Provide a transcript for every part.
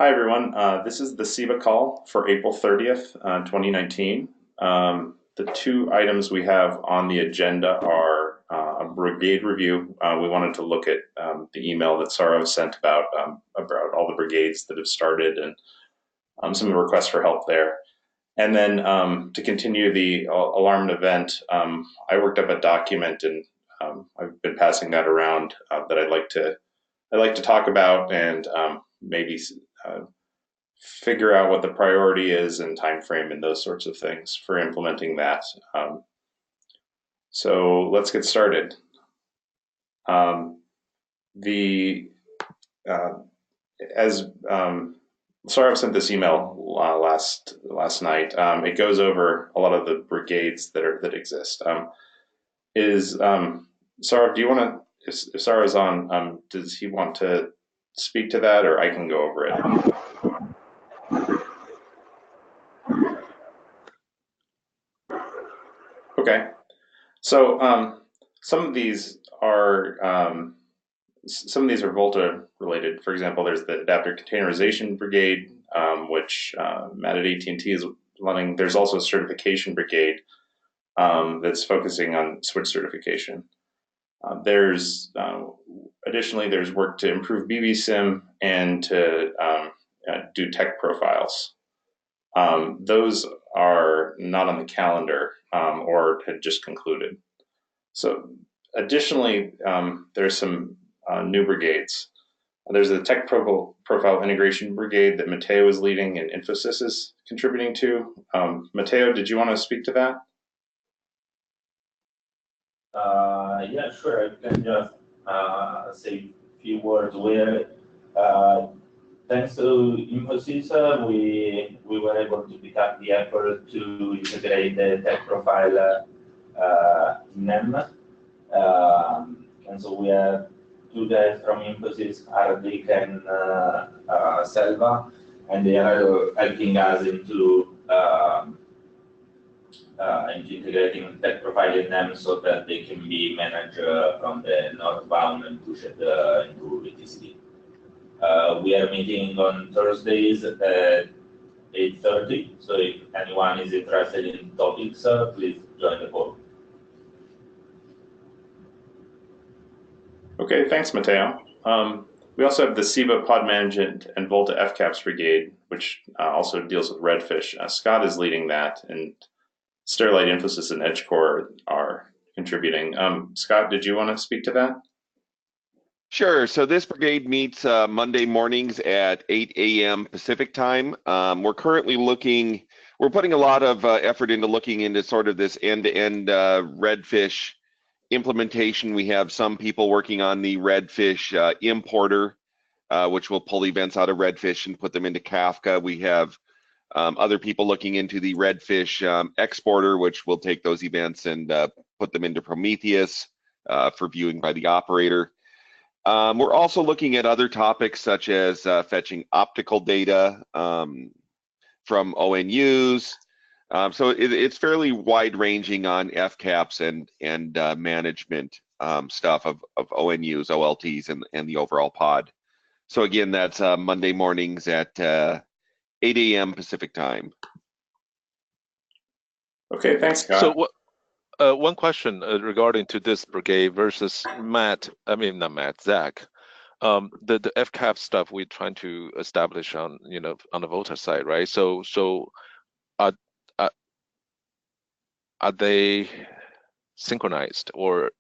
Hi, everyone. This is the SEBA call for April 30th, 2019. The two items we have on the agenda are a brigade review. We wanted to look at the email that Saurav sent about all the brigades that have started and some of the requests for help there. And then to continue the alarm event, I worked up a document and I've been passing that around that I'd like to talk about and maybe uh, figure out what the priority is and time frame and those sorts of things for implementing that. So let's get started. Um, the uh, as Sorry, I sent this email last night. It goes over a lot of the brigades that exist. Is Sarah, do you want to? If Sarah's on, does he want to speak to that, or I can go over it? Okay. So some of these are Volta related. For example, there's the Adapter Containerization Brigade, which Matt at AT&T is running. There's also a Certification Brigade that's focusing on switch certification. There's additionally there's work to improve BBSIM and to do tech profiles. Those are not on the calendar or had just concluded. So additionally, there's some new brigades. There's a profile integration brigade that Matteo is leading and Infosys is contributing to. Matteo, did you want to speak to that? Yeah, sure. I can just say a few words where, uh, thanks to Infosys, we were able to pick up the effort to integrate the tech profile NEM. And so we have two guys from Infosys, Aradik and Selva, and they are helping us into integrating tech profile in them so that they can be managed from the northbound and push it into VTCD. We are meeting on Thursdays at 8:30, so if anyone is interested in topics, please join the call. Okay, thanks, Matteo. We also have the SEBA Pod Management and Volta FCAPS Brigade, which also deals with redfish. Scott is leading that, and Sterlite, Infosys, and EdgeCore are contributing. Scott, did you want to speak to that? Sure. So this brigade meets Monday mornings at 8 a.m. Pacific time. We're putting a lot of effort into looking into sort of this end-to-end redfish implementation. We have some people working on the redfish importer, which will pull events out of redfish and put them into Kafka. We have other people looking into the redfish exporter, which will take those events and put them into Prometheus for viewing by the operator. We're also looking at other topics such as fetching optical data from ONUs. So it's fairly wide-ranging on FCAPS and management stuff of ONUs, OLTs, and the overall pod. So again, that's Monday mornings at 8 a.m. Pacific time. Okay, thanks, Scott. So one question regarding to this brigade versus Zach. The FCAP stuff we're trying to establish on on the voter side, right? So are they synchronized, or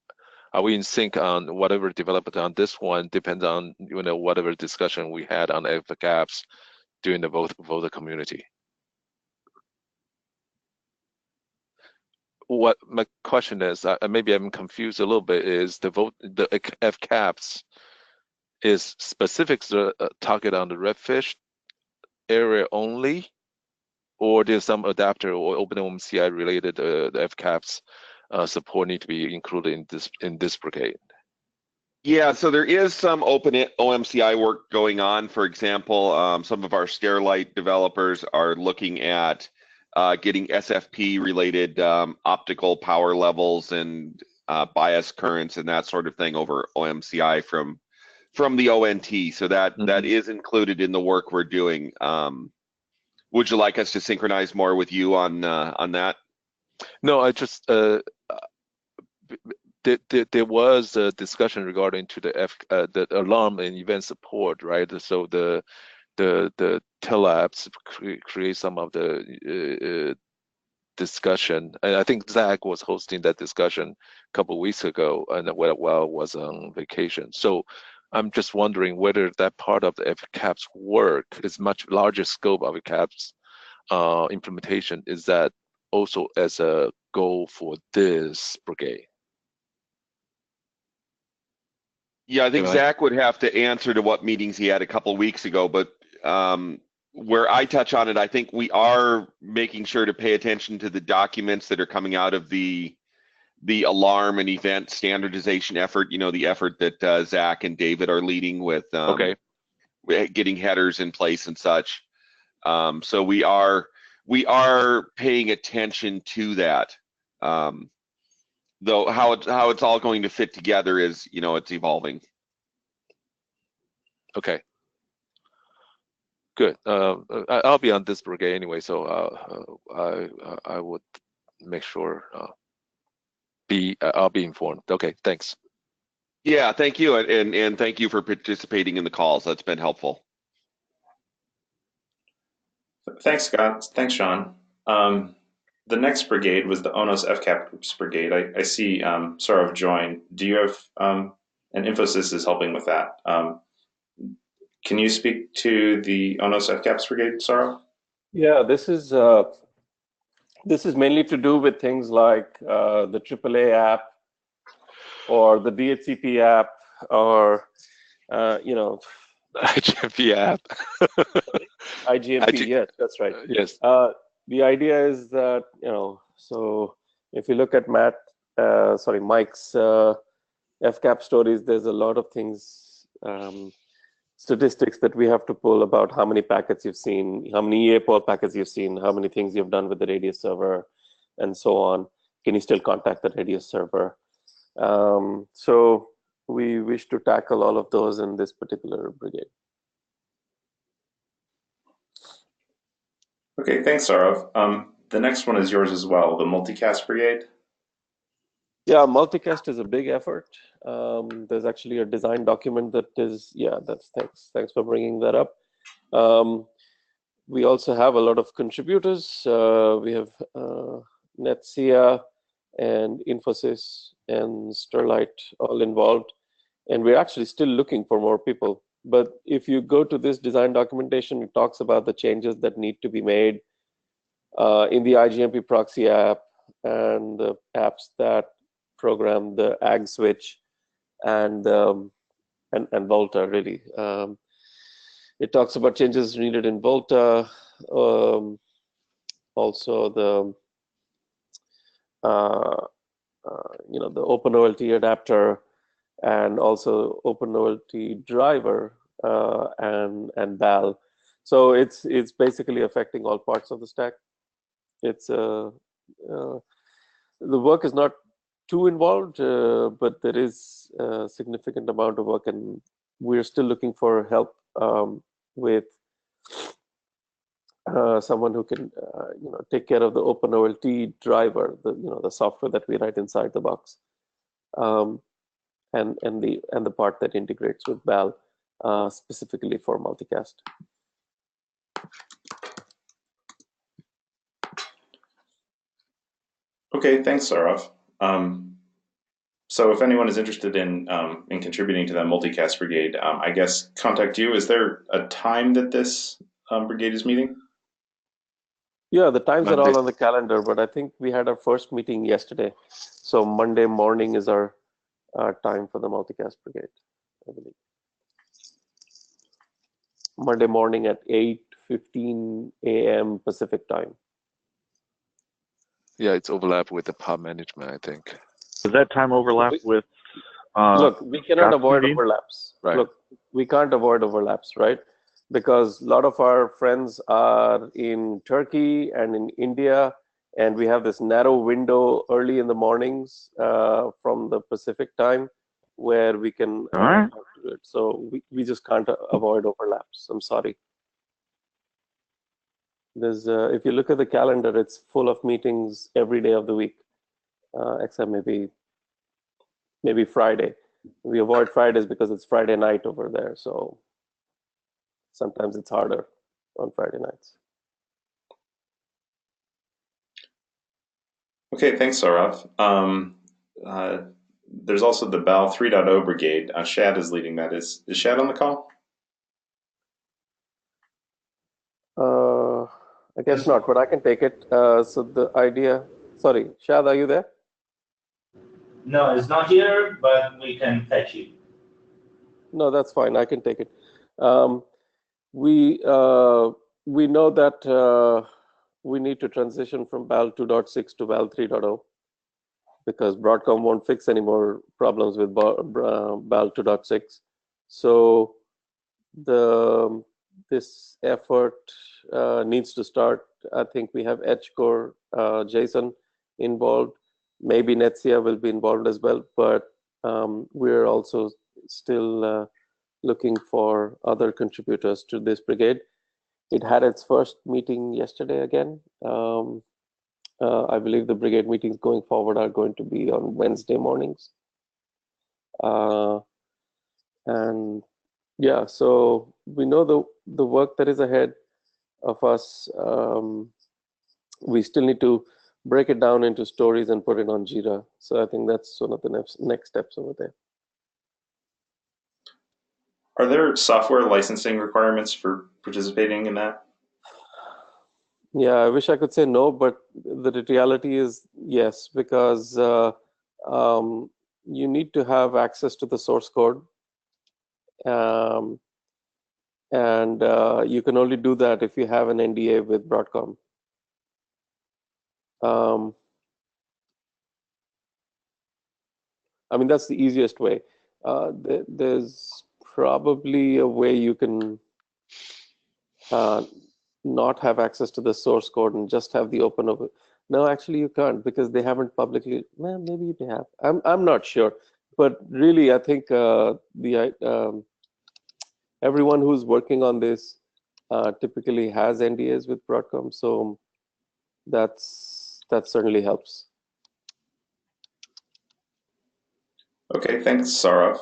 are we in sync on whatever developed on this one depends on whatever discussion we had on FCAPs during the voter community? What my question is, maybe I'm confused a little bit, is the FCAPs is specific target on the redfish area only, or there's some adapter or OpenOMCI related the FCAPs support need to be included in this brigade? Yeah, so there is some open OMCI work going on. For example, some of our Sterlite developers are looking at getting SFP related optical power levels and bias currents and that sort of thing over OMCI from from the ONT. So that Mhm. is included in the work we're doing. Would you like us to synchronize more with you on that? No, I just there was a discussion regarding to the alarm and event support, right? So the telapps create some of the discussion, and I think Zach was hosting that discussion a couple of weeks ago, and while I was on vacation. So I'm just wondering whether that part of the FCAPS work is much larger scope of FCAPS implementation. Is that also as a goal for this brigade? Yeah, I think Am I- Zach would have to answer to what meetings he had a couple of weeks ago, but where I touch on it, I think we are making sure to pay attention to the documents that are coming out of the alarm and event standardization effort. You know, the effort that Zach and David are leading with Okay. getting headers in place and such. So we are paying attention to that. Though how it's all going to fit together is, you know, it's evolving. Okay. Good. I'll be on this brigade anyway, so I would make sure I'll be informed. Okay, thanks. Yeah, thank you, and thank you for participating in the calls. That's been helpful. Thanks, Scott. Thanks, Sean. The next brigade was the ONOS FCAP Groups Brigade. I see Saurav joined. Do you have, and Infosys is helping with that. Can you speak to the ONOS FCAPS Brigade, Saurav? Yeah, this is mainly to do with things like the AAA app or the DHCP app, or you know, IGMP app. IGMP. Yes, that's right. Yes. The idea is that, you know, so if you look at Mike's FCAP stories, there's a lot of things, statistics that we have to pull about how many packets you've seen, how many EAPOL packets you've seen, how many things you've done with the Radius server, and so on. Can you still contact the Radius server? So we wish to tackle all of those in this particular brigade. Okay, thanks, Saurav. The next one is yours as well, the Multicast Brigade. Yeah, multicast is a big effort. There's actually a design document that is, thanks for bringing that up. We also have a lot of contributors. We have NetSea and Infosys and Sterlite all involved, and we're actually still looking for more people. But if you go to this design documentation, it talks about the changes that need to be made in the IGMP proxy app and the apps that program the ag switch and Volta, really. It talks about changes needed in Volta, also the the OpenOLT adapter, and also OpenOLT driver and BAL. So it's basically affecting all parts of the stack. It's the work is not too involved, but there is a significant amount of work, and we're still looking for help with someone who can take care of the OpenOLT driver, the software that we write inside the box, and the part that integrates with BAL specifically for multicast. Okay, thanks, Saurav. So if anyone is interested in contributing to that Multicast Brigade, I guess contact you. Is there a time that this brigade is meeting? Yeah, the times Monday. are all on the calendar, but I think we had our first meeting yesterday. So Monday morning is our time for the Multicast Brigade, I believe. Monday morning at 8:15 a.m. Pacific time. Yeah, it's overlap with the pod management, I think. Does that time overlap with? Look, we cannot avoid meeting? overlaps. Right. Look, we can't avoid overlaps, right? Because a lot of our friends are in Turkey and in India, and we have this narrow window early in the mornings from the Pacific time where we can All right. talk through it. So we just can't avoid overlaps. I'm sorry. There's if you look at the calendar, it's full of meetings every day of the week, except maybe Friday. We avoid Fridays because it's Friday night over there. So sometimes it's harder on Friday nights. Okay, thanks, Saurav. There's also the BAL 3.0 brigade. Shad is leading that. Is Shad on the call? I guess not, but I can take it. So the idea, sorry, Shad, are you there? No, it's not here, but we can fetch it. No, that's fine. I can take it. We know that we need to transition from BAL 2.6 to BAL 3.0 because Broadcom won't fix any more problems with BAL 2.6. So this effort needs to start. I think we have EdgeCore, Jason involved. Maybe Netsia will be involved as well, but we're also still looking for other contributors to this brigade. It had its first meeting yesterday again. I believe the brigade meetings going forward are going to be on Wednesday mornings. And yeah, so we know the work that is ahead of us. We still need to break it down into stories and put it on Jira. So I think that's one of the next steps over there. Are there software licensing requirements for participating in that? Yeah, I wish I could say no, but the reality is yes, because you need to have access to the source code. And you can only do that if you have an NDA with Broadcom. I mean, that's the easiest way. There's probably a way you can not have access to the source code and just have the open over. No, actually you can't because they haven't publicly. Well, maybe they have. I'm not sure, but really I think everyone who's working on this typically has NDAs with Broadcom, so that certainly helps. Okay, thanks, Saurav.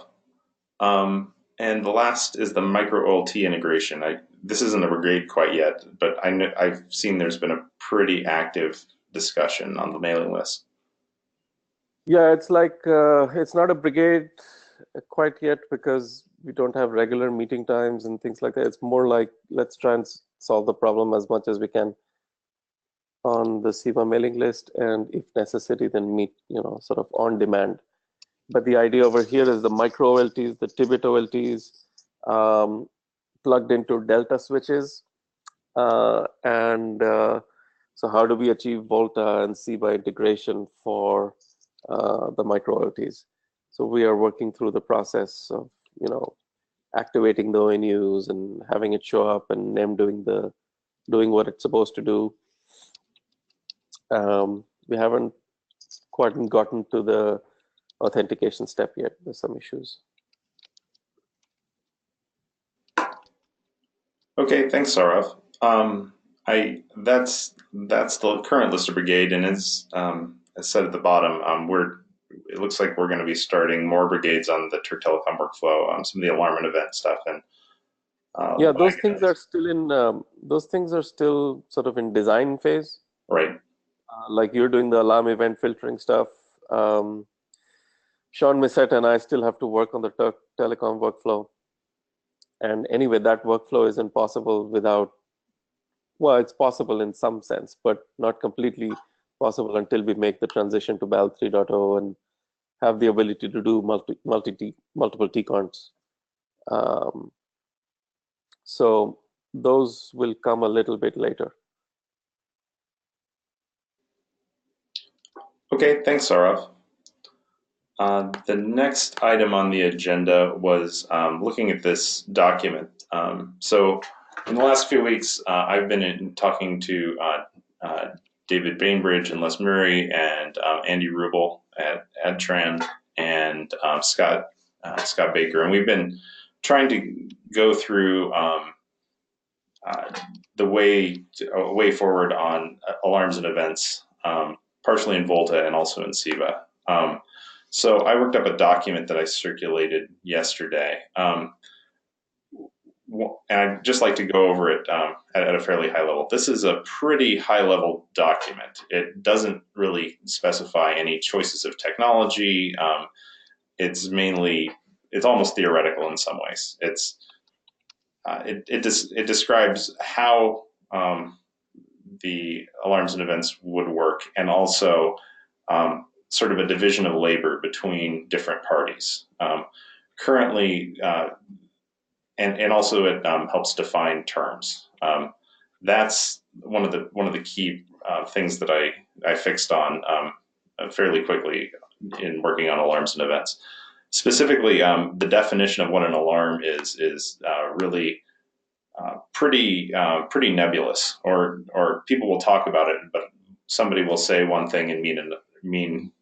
And the last is the micro OLT integration. This isn't a brigade quite yet, but I've seen there's been a pretty active discussion on the mailing list. Yeah, it's like it's not a brigade quite yet because we don't have regular meeting times and things like that. It's more like let's try and solve the problem as much as we can on the SEBA mailing list, and if necessary, then meet sort of on demand. But the idea over here is the micro OLTs, the Tibet OLTs, plugged into Delta switches, and so how do we achieve Volta and SEBA integration for the micro OLTs? So we are working through the process of activating the ONUs and having it show up and them doing what it's supposed to do. We haven't quite gotten to the authentication step yet. There's some issues. Okay, thanks, Saurav. That's the current list of brigade, and as said at the bottom, it looks like we're going to be starting more brigades on the Turk Telecom workflow, some of the alarm and event stuff, and yeah, those things are still sort of in design phase. Right. Like you're doing the alarm event filtering stuff. Sean Missette and I still have to work on the Turk Telecom workflow. And anyway, that workflow isn't possible without, well, it's possible in some sense, but not completely possible until we make the transition to BAL 3.0 and have the ability to do multiple TCONs. So those will come a little bit later. Okay, thanks, Saurav. The next item on the agenda was looking at this document. So in the last few weeks, I've been talking to David Bainbridge and Les Murray and Andy Rubel at Adtran and Scott Scott Baker, and we've been trying to go through the way forward on alarms and events, partially in Volta and also in SEBA. So I worked up a document that I circulated yesterday. And I'd just like to go over it at a fairly high level. This is a pretty high level document. It doesn't really specify any choices of technology. It's almost theoretical in some ways. It describes how the alarms and events would work, and also sort of a division of labor between different parties. Currently, and also it helps define terms. That's one of the key things that I fixed on fairly quickly in working on alarms and events. Specifically, the definition of what an alarm is really pretty nebulous, or people will talk about it, but somebody will say one thing and mean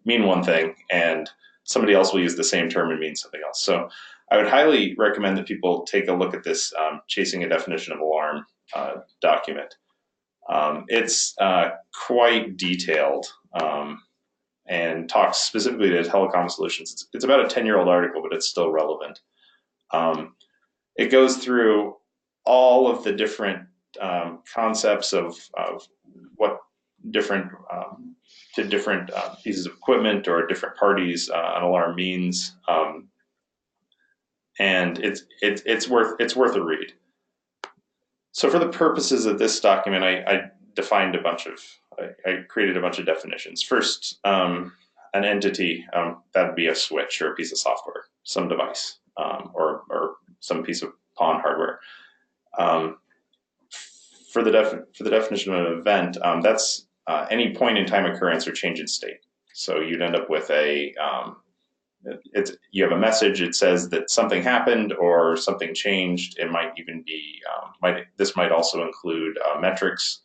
one thing, and somebody else will use the same term and mean something else. So I would highly recommend that people take a look at this Chasing a Definition of Alarm document. It's quite detailed and talks specifically to telecom solutions. It's about a 10-year-old article, but it's still relevant. It goes through all of the different concepts of what different pieces of equipment or different parties an alarm means. And it's worth a read. So for the purposes of this document, I created a bunch of definitions. First, an entity, that'd be a switch or a piece of software, some device, or some piece of PON hardware. For the definition of an event, that's any point in time occurrence or change in state. So you'd end up with you have a message. It says that something happened or something changed. It might even be this might also include metrics,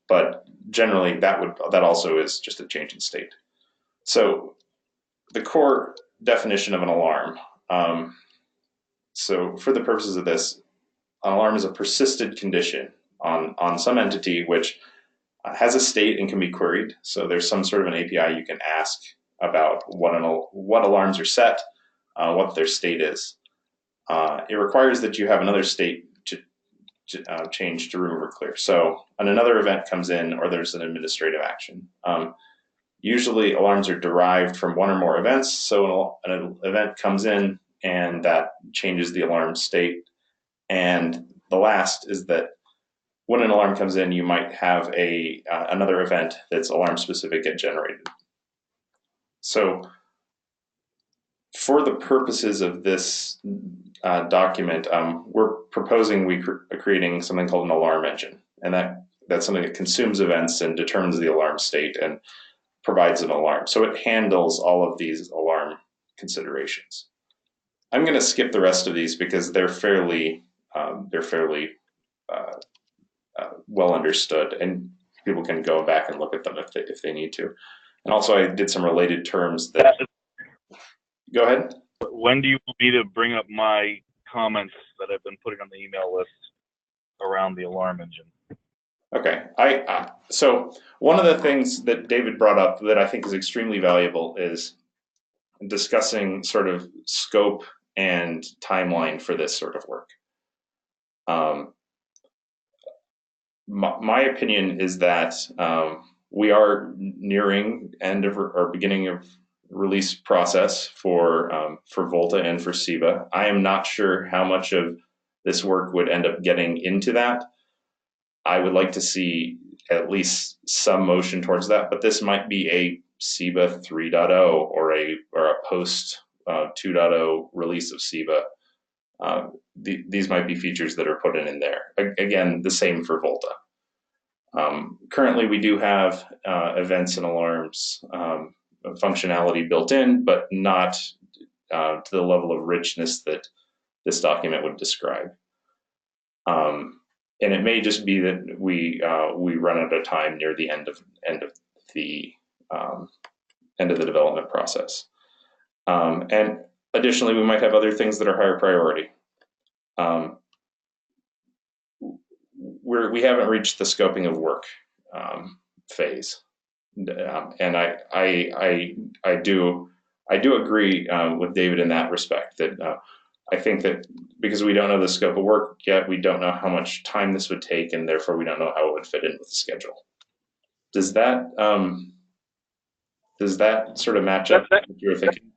but generally that also is just a change in state. So the core definition of an alarm. So for the purposes of this, an alarm is a persistent condition on some entity which has a state and can be queried. So there's some sort of an API you can ask about what alarms are set, what their state is. It requires that you have another state to change to remove or clear. So another event comes in, or there's an administrative action. Usually alarms are derived from one or more events. So an event comes in and that changes the alarm state. And the last is that when an alarm comes in, you might have another event that's alarm specific get generated. So for the purposes of this document, we're proposing creating something called an alarm engine. And that's something that consumes events and determines the alarm state and provides an alarm. So it handles all of these alarm considerations. I'm going to skip the rest of these because they're fairly well understood, and people can go back and look at them if they need to. And also, I did some related terms that. Go ahead. When do you want me to bring up my comments that I've been putting on the email list around the alarm engine? Okay. So one of the things that David brought up that I think is extremely valuable is discussing sort of scope and timeline for this sort of work. My opinion is that we are nearing end of or beginning of release process for Volta and for SEBA. I am not sure how much of this work would end up getting into that. I would like to see at least some motion towards that, but this might be a SEBA 3.0 or a post 2.0 release of SEBA. These might be features that are put in there. Again, the same for Volta. Currently, we do have events and alarms functionality built in, but not to the level of richness that this document would describe. And it may just be that we run out of time near the end of the development process. And additionally, we might have other things that are higher priority. We haven't reached the scoping of work phase, and I do agree with David in that respect, that I think that because we don't know the scope of work yet, we don't know how much time this would take, and therefore we don't know how it would fit in with the schedule. Does that sort of match up with what you were thinking?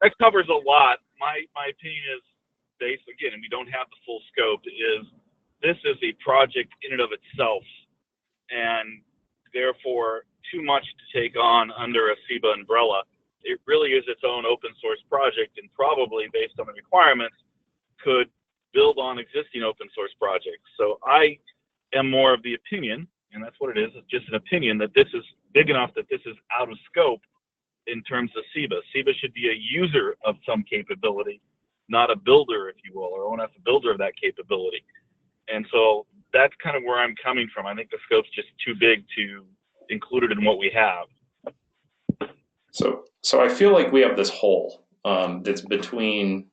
That covers a lot. My opinion is based, again, and we don't have the full scope, is this is a project in and of itself, and therefore too much to take on under a SEBA umbrella. It really is its own open source project, and probably based on the requirements could build on existing open source projects. So I am more of the opinion, and that's what it is, it's just an opinion, that this is big enough that this is out of scope in terms of SEBA. SEBA should be a user of some capability, not a builder, if you will, or ONF a builder of that capability. And so that's kind of where I'm coming from. I think the scope's just too big to include it in what we have. So I feel like we have this hole that's between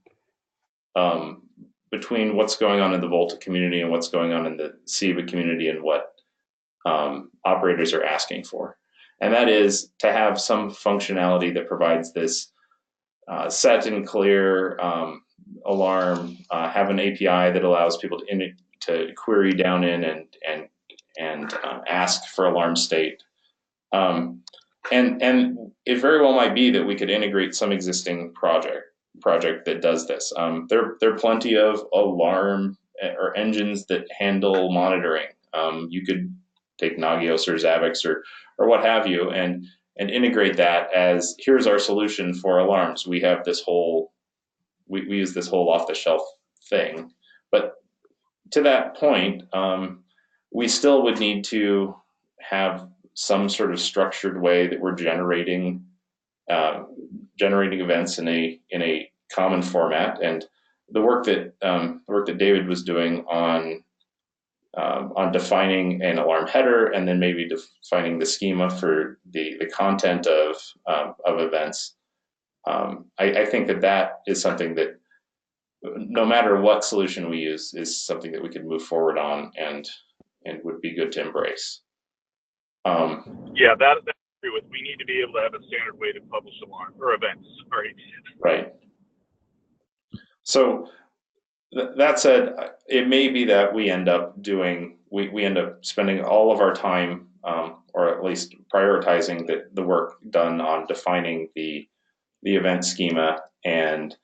what's going on in the Volta community and what's going on in the SEBA community and what operators are asking for. And that is to have some functionality that provides this set and clear alarm, have an API that allows people to query down in and ask for alarm state. And it very well might be that we could integrate some existing project that does this. There are plenty of alarm or engines that handle monitoring. You could take Nagios or Zabbix or what have you, and integrate that as, here's our solution for alarms. We have this whole, we use this whole off-the-shelf thing. But to that point, we still would need to have some sort of structured way that we're generating events in a common format. And the work that David was doing on defining an alarm header, and then maybe defining the schema for the content of events. I think that is something that, no matter what solution we use, is something that we could move forward on and would be good to embrace. Yeah, that I agree with. We need to be able to have a standard way to publish alarm or events. Sorry. Right. So that said, it may be that we end up spending all of our time, or at least prioritizing the work done on defining the event schema, and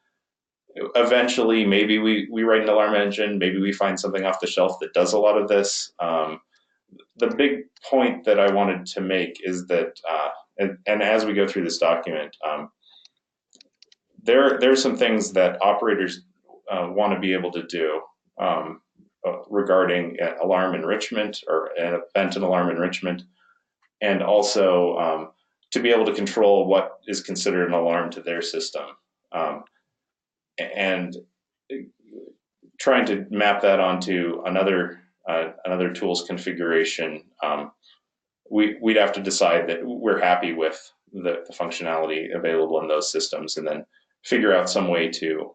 eventually maybe we write an alarm engine, maybe we find something off the shelf that does a lot of this. The big point that I wanted to make is that, and as we go through this document, there's some things that operators want to be able to do regarding alarm enrichment or an event and alarm enrichment, and also to be able to control what is considered an alarm to their system, and trying to map that onto another tool's configuration. We'd have to decide that we're happy with the functionality available in those systems, and then figure out some way to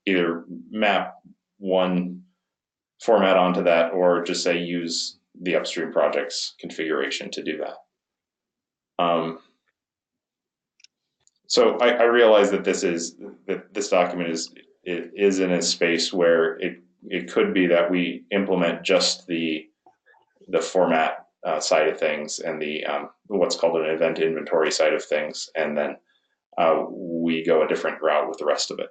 either map one format onto that, or just say use the upstream project's configuration to do that. So I realize that this document is in a space where it could be that we implement just the format side of things, and the what's called an event inventory side of things, and then we go a different route with the rest of it.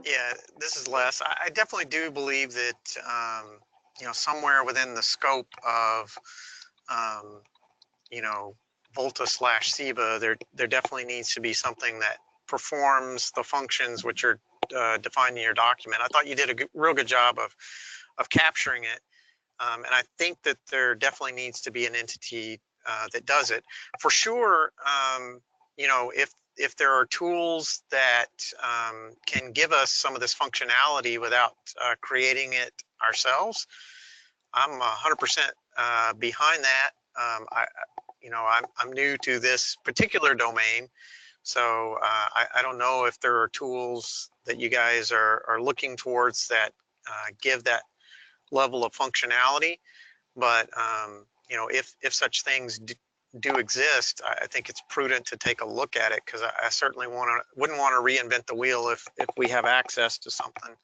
Yeah, this is Les. I definitely do believe that somewhere within the scope of Volta / SEBA, there definitely needs to be something that performs the functions which are defined in your document. I thought you did a real good job of capturing it, and I think that there definitely needs to be an entity that does it. For sure, if there are tools that can give us some of this functionality without creating it ourselves, I'm 100% behind that. I'm new to this particular domain, so I don't know if there are tools that you guys are looking towards that give that level of functionality. But if such things do exist, I think it's prudent to take a look at it, because I certainly wouldn't want to reinvent the wheel if we have access to something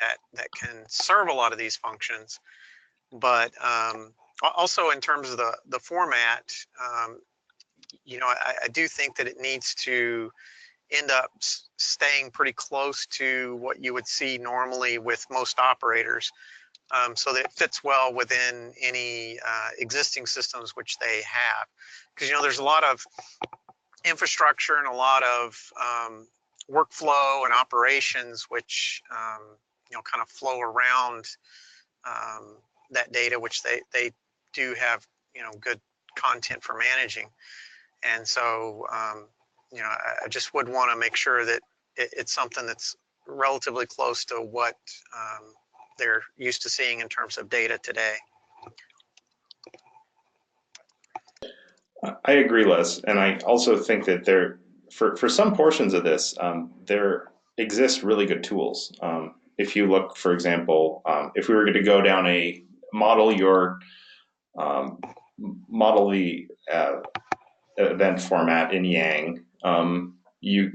that can serve a lot of these functions. But also in terms of the format, I do think that it needs to end up staying pretty close to what you would see normally with most operators, so that it fits well within any existing systems which they have. Because there's a lot of infrastructure and a lot of workflow and operations which kind of flow around that data, which they do have good content for managing. And so I just would want to make sure that it's something that's relatively close to what they're used to seeing in terms of data today. I agree, Les, and I also think that for some portions of this, there exist really good tools. If you look, for example, if we were going to go down a model the event format in Yang,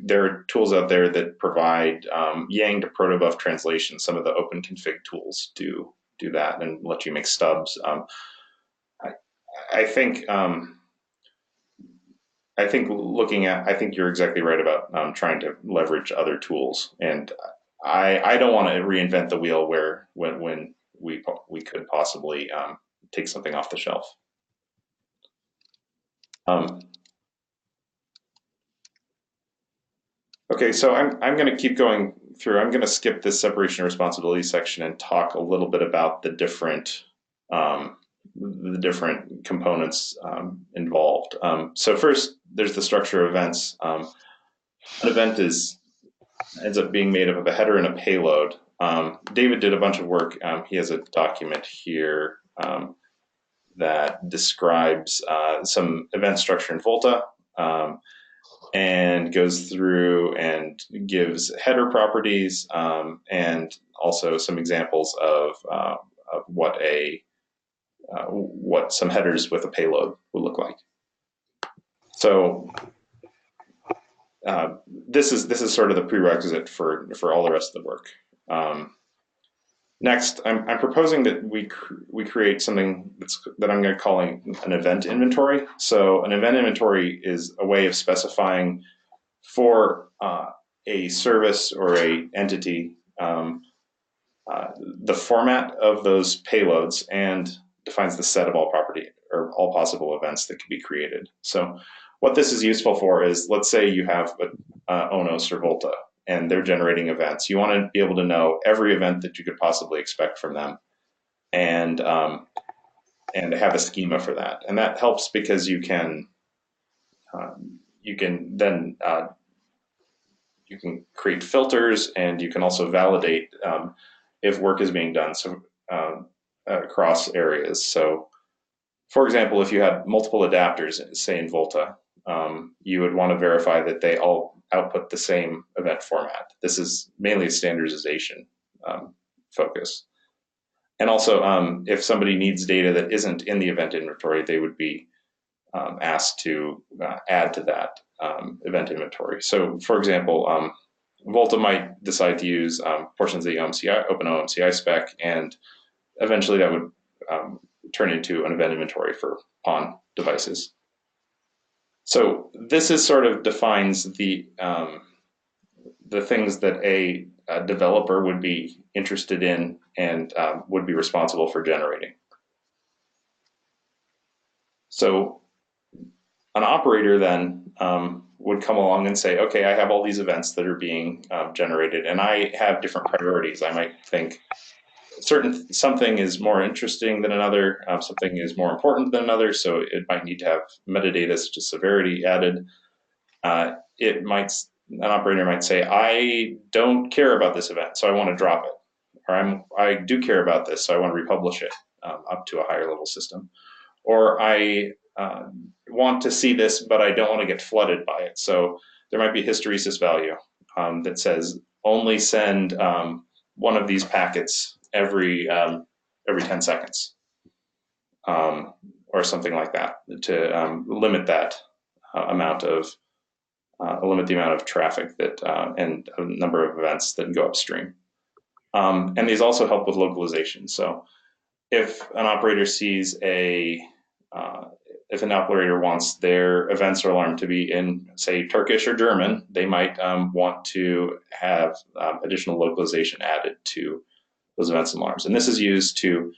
there are tools out there that provide Yang to protobuf translation. Some of the open config tools do that and let you make stubs. I think you're exactly right about trying to leverage other tools, and I don't want to reinvent the wheel when we could possibly take something off the shelf. Okay, so I'm going to keep going through. I'm going to skip this separation of responsibility section and talk a little bit about the different components involved. So first, there's the structure of events. An event ends up being made up of a header and a payload. David did a bunch of work. He has a document here that describes some event structure in Volta, and goes through and gives header properties, and also some examples of what some headers with a payload would look like. So this is sort of the prerequisite for all the rest of the work. Next, I'm proposing that we create something that I'm going to call an event inventory. So an event inventory is a way of specifying for a service or a entity the format of those payloads, and defines the set of all possible events that can be created. So what this is useful for is, let's say you have Onos or Volta, and they're generating events. You want to be able to know every event that you could possibly expect from them, and have a schema for that. And that helps because you can then you can create filters, and you can also validate if work is being done across areas. So, for example, if you had multiple adapters, say in Volta, you would want to verify that they all output the same event format. This is mainly a standardization focus. And also, if somebody needs data that isn't in the event inventory, they would be asked to add to that event inventory. So, for example, Volta might decide to use portions of the OpenOMCI spec, and eventually that would turn into an event inventory for PON devices. So this is sort of defines the things that a developer would be interested in and would be responsible for generating. So an operator then would come along and say, okay, I have all these events that are being generated, and I have different priorities. I might think something is more interesting than another, something is more important than another, so it might need to have metadata such as severity added. An operator might say, I don't care about this event, so I want to drop it. Or I do care about this, so I want to republish it up to a higher level system. Or I want to see this, but I don't want to get flooded by it. So there might be a hysteresis value that says only send one of these packets every 10 seconds, or something like that, to limit that limit the amount of traffic that and a number of events that go upstream. And these also help with localization. So if an operator sees if an operator wants their events or alarm to be in, say, Turkish or German, they might want to have additional localization added to those events and alarms. And this is used to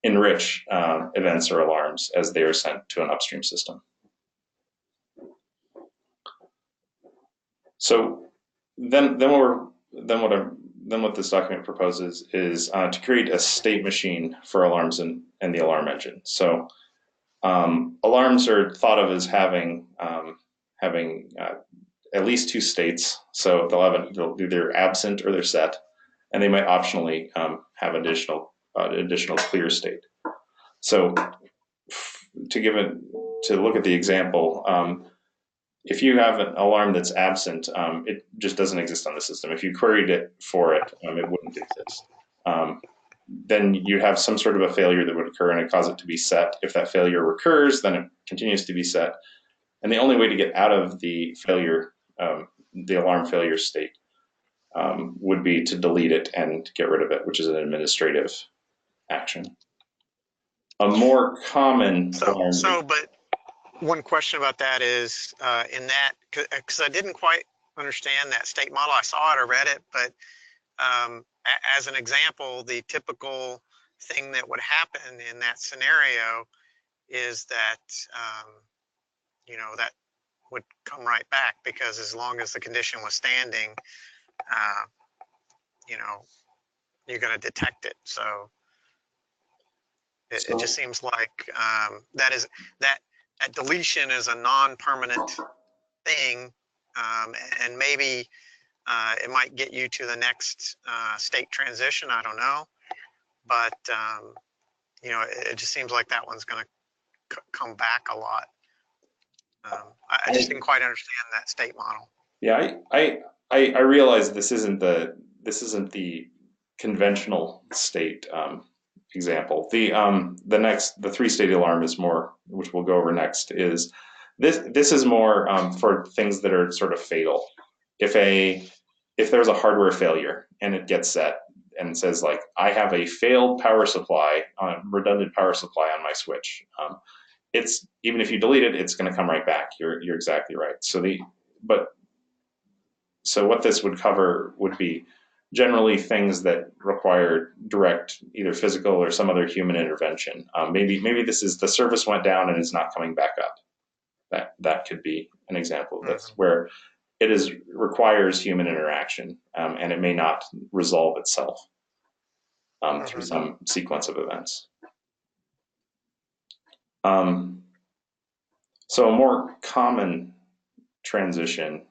enrich events or alarms as they are sent to an upstream system. So then what this document proposes is to create a state machine for alarms and the alarm engine. So alarms are thought of as having at least two states. So they'll either absent or they're set, and they might optionally have additional clear state. So to look at the example, if you have an alarm that's absent, it just doesn't exist on the system. If you queried it for it, it wouldn't exist. Then you have some sort of a failure that would occur and it cause it to be set. If that failure recurs, then it continues to be set. And the only way to get out of the failure, the alarm failure state, would be to delete it and get rid of it, which is an administrative action. A more common alarm. But one question about that is in that, because I didn't quite understand that state model. I saw it, I read it, but as an example, the typical thing that would happen in that scenario is that, that would come right back, because as long as the condition was standing, you're going to detect it. So it just seems like that deletion is a non-permanent thing, and maybe it might get you to the next state transition. I don't know, but it just seems like that one's going to come back a lot. I just didn't quite understand that state model. Yeah, I realize this isn't the conventional state example. The three-state alarm is more, which we'll go over next, is this is more for things that are sort of fatal. If there's a hardware failure and it gets set and it says, like, I have a failed power supply, redundant power supply on my switch, it's, even if you delete it, it's going to come right back. You're exactly right. So what this would cover would be generally things that require direct, either physical or some other human intervention. Maybe this is the service went down and is not coming back up. That could be an example of this, where it requires human interaction, and it may not resolve itself through some sequence of events. So a more common transition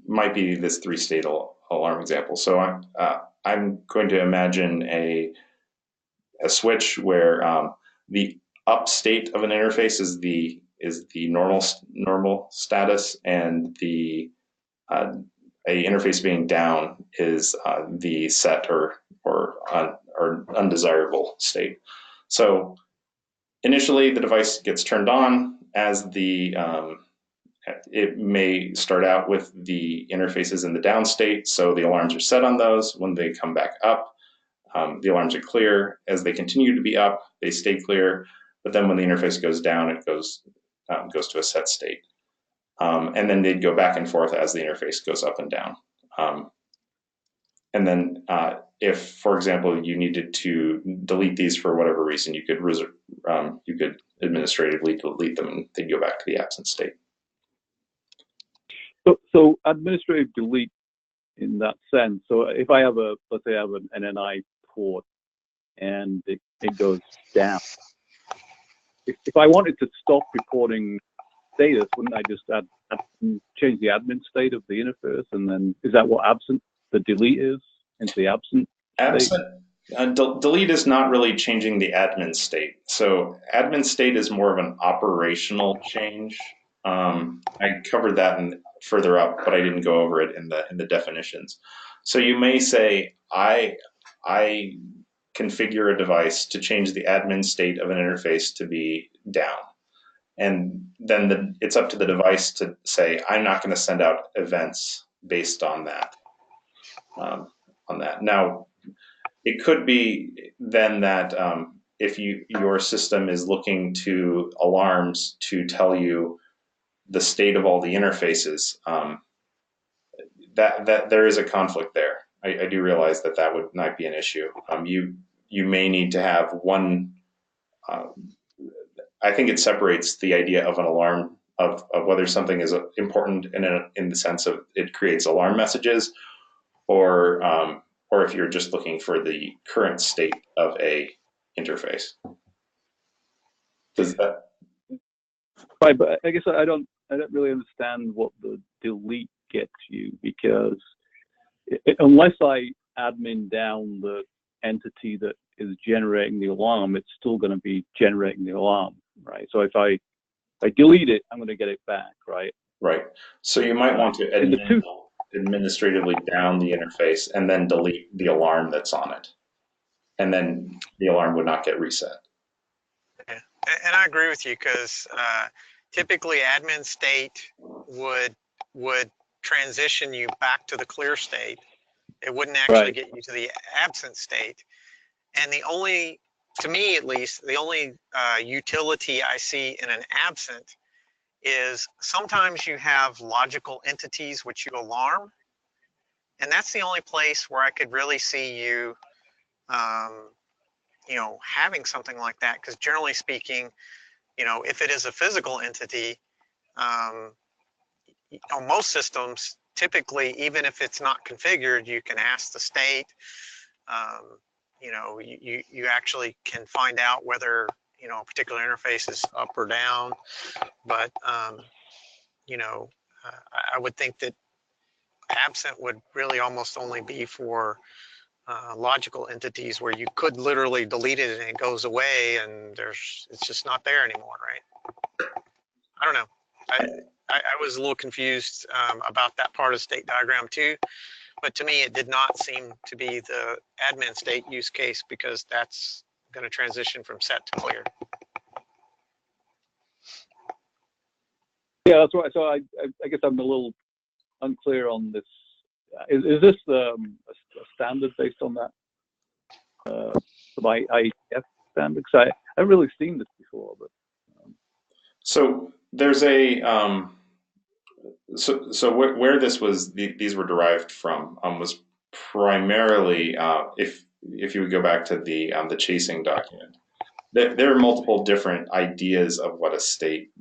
might be this three-state alarm example. So I'm going to imagine a switch where the up state of an interface is the normal status, and the a interface being down is the set or undesirable state. So initially, the device gets turned on as it may start out with the interfaces in the down state, so the alarms are set on those. When they come back up, the alarms are clear. As they continue to be up, they stay clear. But then when the interface goes down, it goes to a set state. And then they'd go back and forth as the interface goes up and down. And then if, for example, you needed to delete these for whatever reason, you could administratively delete them and they'd go back to the absent state. So administrative delete in that sense. So if I have let's say I have an NI port and it goes down, if I wanted to stop reporting status, wouldn't I just change the admin state of the interface, and then is that what the delete is, into the absent state? Delete is not really changing the admin state. So admin state is more of an operational change. I covered that further up, but I didn't go over it in the definitions. So you may say, I configure a device to change the admin state of an interface to be down. And then it's up to the device to say, I'm not going to send out events based on that. Now, it could be then that if your system is looking to alarms to tell you the state of all the interfaces, that there is a conflict there. I do realize that would not be an issue. You may need to have one. I think it separates the idea of an alarm of whether something is important in the sense of it creates alarm messages, or if you're just looking for the current state of a interface. Does that? Right, but I guess I don't really understand what the delete gets you, because unless I admin down the entity that is generating the alarm, it's still going to be generating the alarm, right? So if I delete it, I'm going to get it back, right? Right. So you might want to administratively down the interface and then delete the alarm that's on it, and then the alarm would not get reset. Yeah. And I agree with you, because typically admin state would transition you back to the clear state. It wouldn't actually get you to the absent state. And the only, to me at least, the only utility I see in an absent is sometimes you have logical entities which you alarm. And that's the only place where I could really see you, you know, having something like that. Because generally speaking, you know, if it is a physical entity, on most systems, typically, even if it's not configured, you can ask the state. You know, you actually can find out whether, you know, a particular interface is up or down. But, you know, I would think that absent would really almost only be for logical entities where you could literally delete it and it goes away and it's just not there anymore, right? I don't know. I was a little confused about that part of the state diagram too, but to me it did not seem to be the admin state use case, because that's going to transition from set to clear. Yeah, that's right. So I guess I'm a little unclear on this. Is this a standard based on that? My IEF standard? Because I haven't really seen this before. But so there's a so where this was, these were derived from was primarily if you would go back to the chasing document, there are multiple different ideas of what a state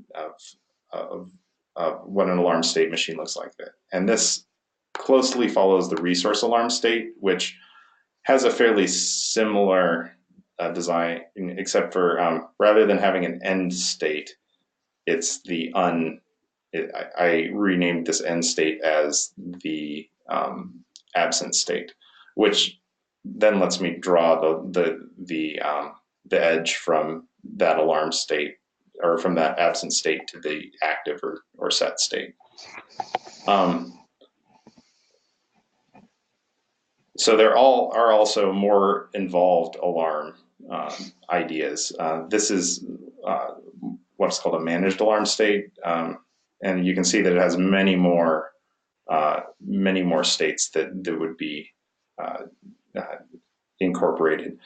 of what an alarm state machine looks like. And this closely follows the resource alarm state, which has a fairly similar design, except for rather than having an end state, it's the I renamed this end state as the absent state, which then lets me draw the edge from that alarm state, or from that absent state, to the active or set state. So there are also more involved alarm ideas. This is what's called a managed alarm state, and you can see that it has many more states that would be incorporated.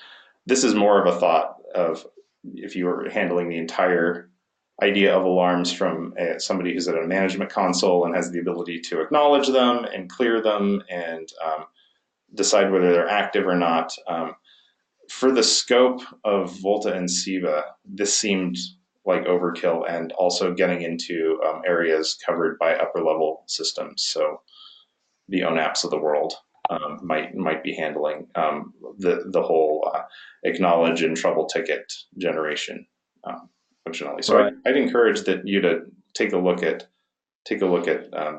This is more of a thought of if you were handling the entire idea of alarms from somebody who's at a management console and has the ability to acknowledge them and clear them and decide whether they're active or not. For the scope of Volta and SEBA, this seemed like overkill, and also getting into areas covered by upper level systems. So the ONAPs of the world might be handling the whole acknowledge and trouble ticket generation functionality. So right. I'd encourage that you to take a look at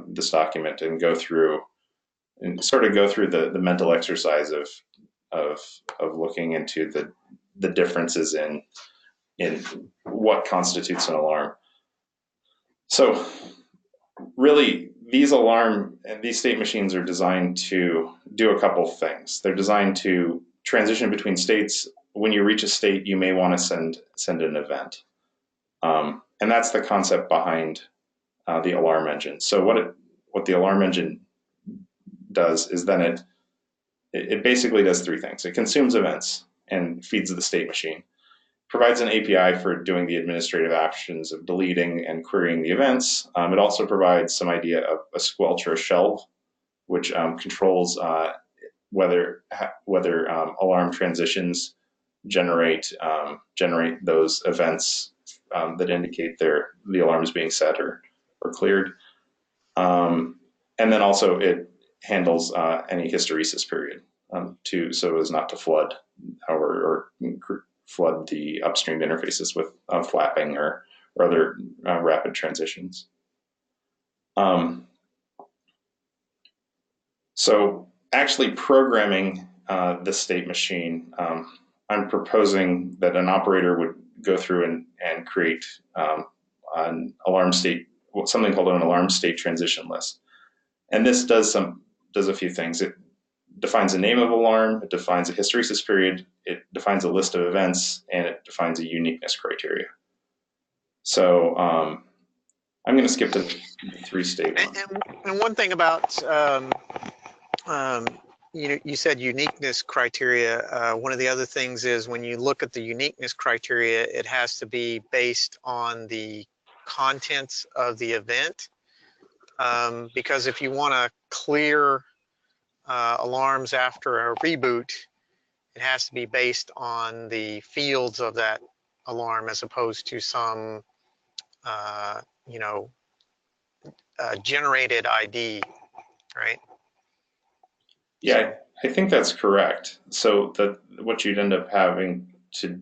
this document and go through the mental exercise of of looking into the differences in what constitutes an alarm. So really, these state machines are designed to do a couple things. They're designed to transition between states. When you reach a state, you may want to send an event, and that's the concept behind the alarm engine. So what the alarm engine does is then it basically does three things. It consumes events and feeds the state machine, provides an API for doing the administrative actions of deleting and querying the events. It also provides some idea of a squelch or a shelve, which controls whether alarm transitions generate those events that indicate the alarm is being set or cleared. And then also it handles any hysteresis period so as not to flood or flood the upstream interfaces with flapping or other rapid transitions. So actually programming the state machine, I'm proposing that an operator would go through and create an alarm state, something called an alarm state transition list. And this does a few things. It defines the name of alarm, it defines a hysteresis period, it defines a list of events, and it defines a uniqueness criteria. So I'm going to skip to the 3-state one. And one thing about you said uniqueness criteria. One of the other things is when you look at the uniqueness criteria, it has to be based on the contents of the event. Because if you want to clear alarms after a reboot, it has to be based on the fields of that alarm as opposed to some, generated ID, right? Yeah, I think that's correct. So what you'd end up having to,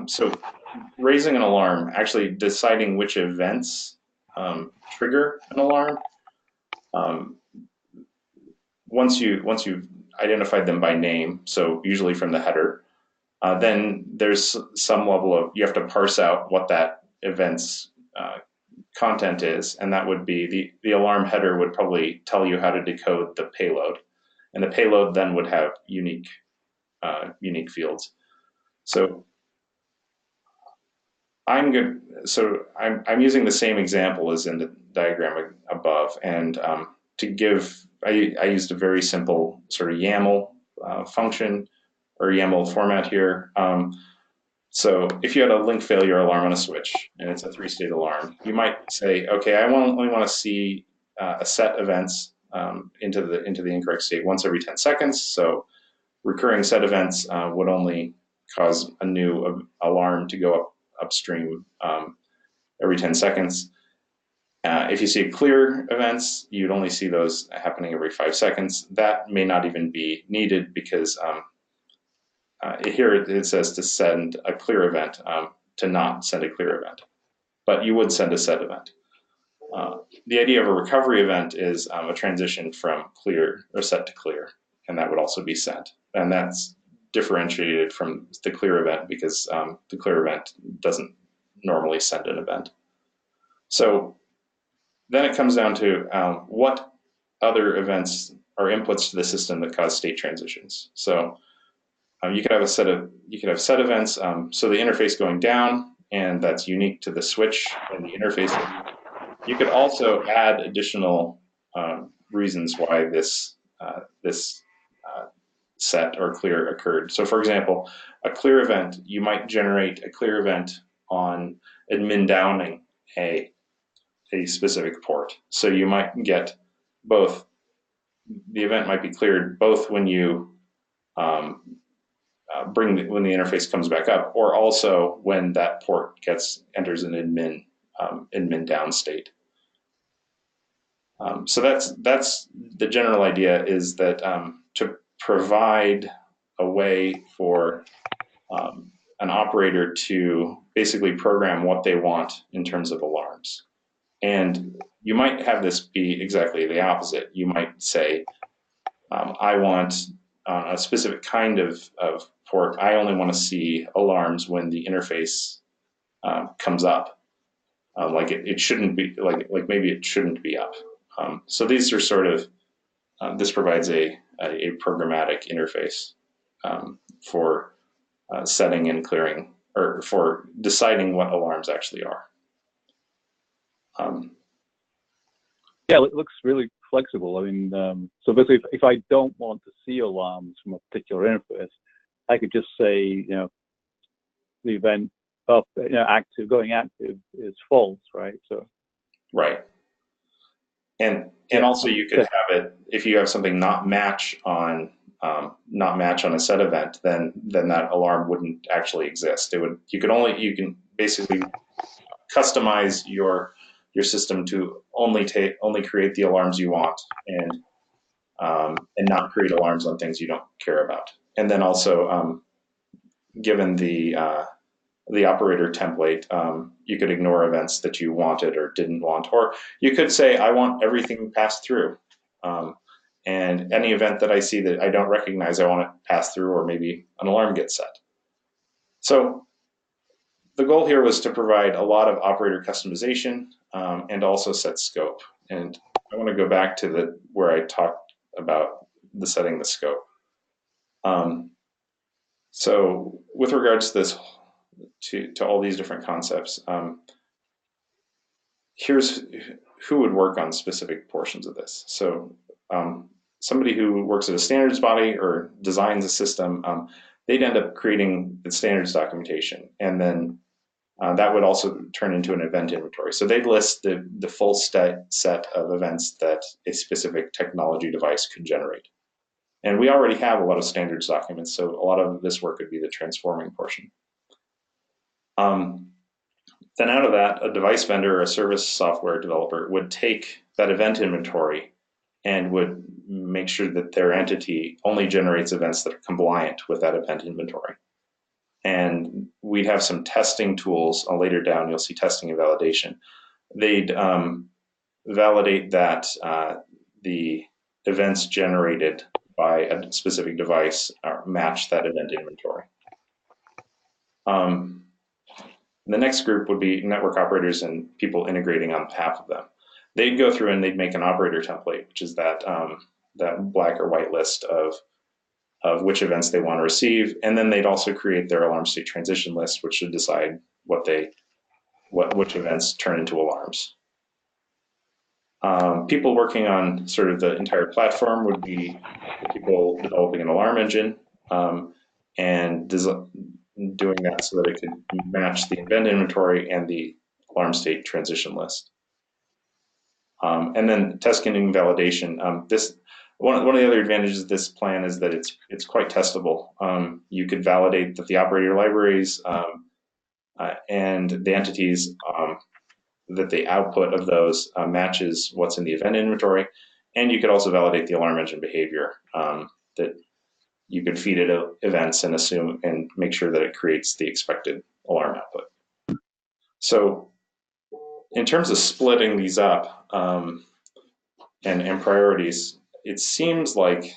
so raising an alarm, actually deciding which events trigger an alarm. Once you've identified them by name, so usually from the header, then there's some level of, you have to parse out what that event's content is, and that would be the alarm header would probably tell you how to decode the payload, and the payload then would have unique fields. So I'm using the same example as in the diagram above, and I used a very simple sort of YAML function or YAML format here. So if you had a link failure alarm on a switch and it's a 3-state alarm, you might say, okay, I only want to see a set events into the incorrect state once every 10 seconds. So recurring set events would only cause a new alarm to go upstream every 10 seconds. If you see clear events, you'd only see those happening every 5 seconds. That may not even be needed because here it says to send a clear event, to not send a clear event, but you would send a set event. The idea of a recovery event is a transition from clear or set to clear, and that would also be sent. And that's differentiated from the clear event because the clear event doesn't normally send an event. So then it comes down to what other events are inputs to the system that cause state transitions. So you could have set events. So the interface going down, and that's unique to the switch and the interface. You could also add additional reasons why this set or clear occurred. So for example, a clear event, you might generate a clear event on admin downing a specific port. So you might get both, the event might be cleared both when you when the interface comes back up, or also when that port enters an admin down state. So that's the general idea, is that to provide a way for an operator to basically program what they want in terms of alarms. And you might have this be exactly the opposite. You might say, I want on a specific kind of port, I only want to see alarms when the interface comes up. Like it shouldn't be, like maybe it shouldn't be up. So these are sort of, this provides a programmatic interface for setting and clearing, or for deciding what alarms actually are. Yeah, it looks really flexible. I mean, so basically, if I don't want to see alarms from a particular interface, I could just say, you know, the event up, you know, active, going active is false, right? So Right. And yeah, also you could have it, if you have something not match on a set event, then that alarm wouldn't actually exist. It would, you can basically customize your system to only create the alarms you want, and not create alarms on things you don't care about. And then also, given the operator template, you could ignore events that you wanted or didn't want, or you could say, I want everything passed through. And any event that I see that I don't recognize, I want it passed through, or maybe an alarm gets set. So the goal here was to provide a lot of operator customization, and also set scope. And I want to go back to where I talked about setting the scope. So with regards to this, to all these different concepts, here's who would work on specific portions of this. So somebody who works at a standards body or designs a system, they'd end up creating the standards documentation, and then that would also turn into an event inventory. So they'd list the full set of events that a specific technology device could generate. And we already have a lot of standards documents, so a lot of this work would be the transforming portion. Then out of that, a device vendor or a service software developer would take that event inventory and would make sure that their entity only generates events that are compliant with that event inventory. And we'd have some testing tools. Later down, you'll see testing and validation. They'd validate that the events generated by a specific device match that event inventory. The next group would be network operators and people integrating on behalf of them. They'd go through and they'd make an operator template, which is that black or white list of which events they want to receive, and then they'd also create their alarm state transition list, which should decide which events turn into alarms. People working on sort of the entire platform would be people developing an alarm engine, and doing that so that it could match the event inventory and the alarm state transition list. And then testing and validation. One of the other advantages of this plan is that it's quite testable. You could validate that the operator libraries and the entities, that the output of those matches what's in the event inventory, and you could also validate the alarm engine behavior, that you could feed it events and assume and make sure that it creates the expected alarm output. So in terms of splitting these up and priorities, it seems like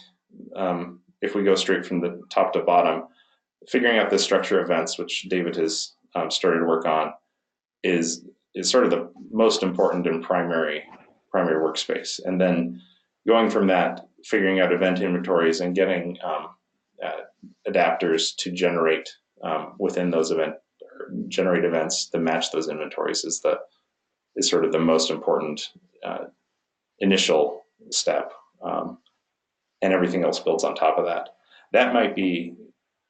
if we go straight from the top to bottom, figuring out the structure of events, which David has started to work on, is sort of the most important and primary workspace. And then going from that, figuring out event inventories and getting adapters to generate within those generate events that match those inventories is sort of the most important initial step, and everything else builds on top of that. That might be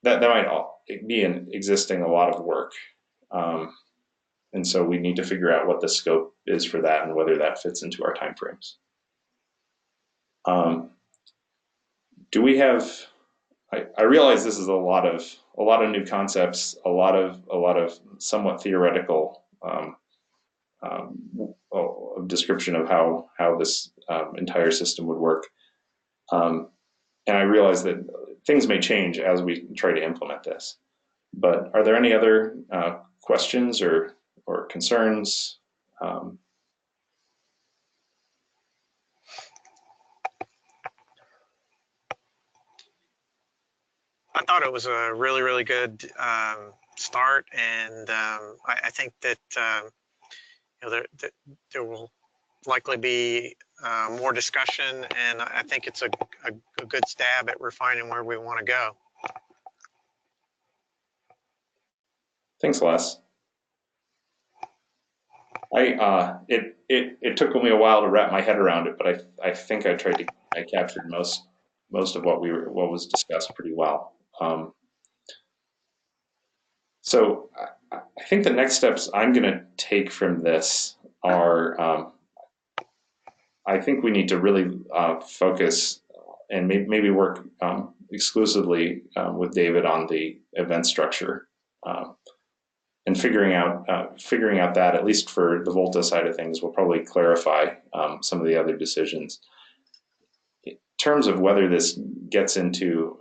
existing a lot of work, and so we need to figure out what the scope is for that and whether that fits into our timeframes. Do we have? I realize this is a lot of new concepts, a lot of somewhat theoretical description of how this entire system would work, and I realize that things may change as we try to implement this. But are there any other questions or concerns? I thought it was a really, really good start, and I think that you know, there will likely be more discussion, and I think it's a good stab at refining where we want to go. Thanks, Les. It took me a while to wrap my head around it, but I think I captured most of what was discussed pretty well. So I think the next steps I'm going to take from this are I think we need to really focus and maybe work exclusively with David on the event structure. And figuring out that, at least for the Volta side of things, will probably clarify some of the other decisions. In terms of whether this gets into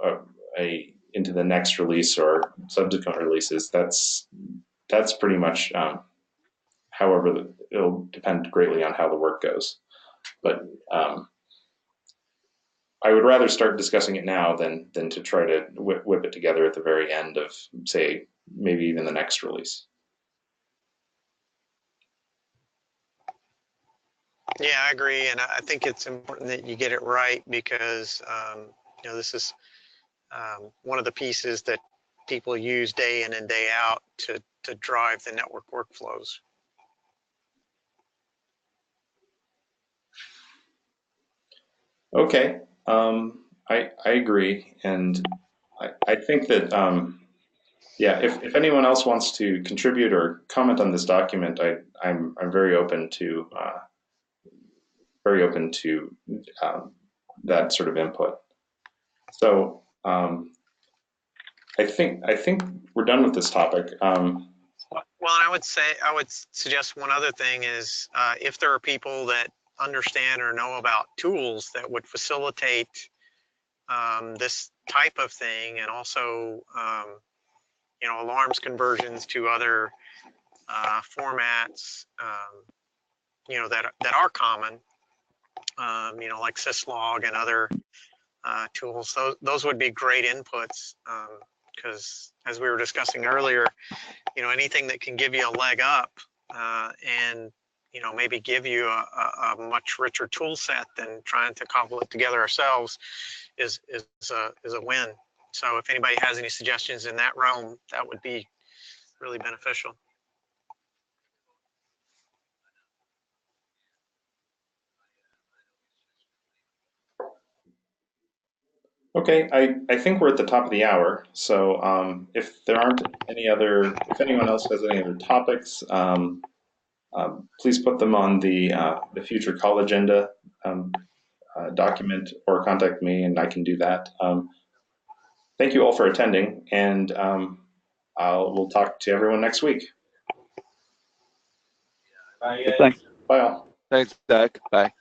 into the next release or subsequent releases, that's pretty much. However, it'll depend greatly on how the work goes. But I would rather start discussing it now than to try to whip it together at the very end of, say, maybe even the next release. Yeah, I agree, and I think it's important that you get it right because you know, this is one of the pieces that people use day in and day out to drive the network workflows. Okay, I agree, and I think that yeah, if anyone else wants to contribute or comment on this document, I'm very open to that sort of input. So I think we're done with this topic. Well, I would suggest one other thing is if there are people that understand or know about tools that would facilitate this type of thing, and also you know, alarms conversions to other formats, you know, that are common, you know, like syslog and other tools. Those would be great inputs because, as we were discussing earlier, you know, anything that can give you a leg up and, you know, maybe give you a much richer tool set than trying to cobble it together ourselves is a win. So if anybody has any suggestions in that realm, that would be really beneficial. Okay, I think we're at the top of the hour. So if there aren't if anyone else has any other topics, please put them on the future call agenda document or contact me and I can do that. Thank you all for attending, and we'll talk to everyone next week. Bye. Thanks. Bye all. Thanks, Zach. Bye.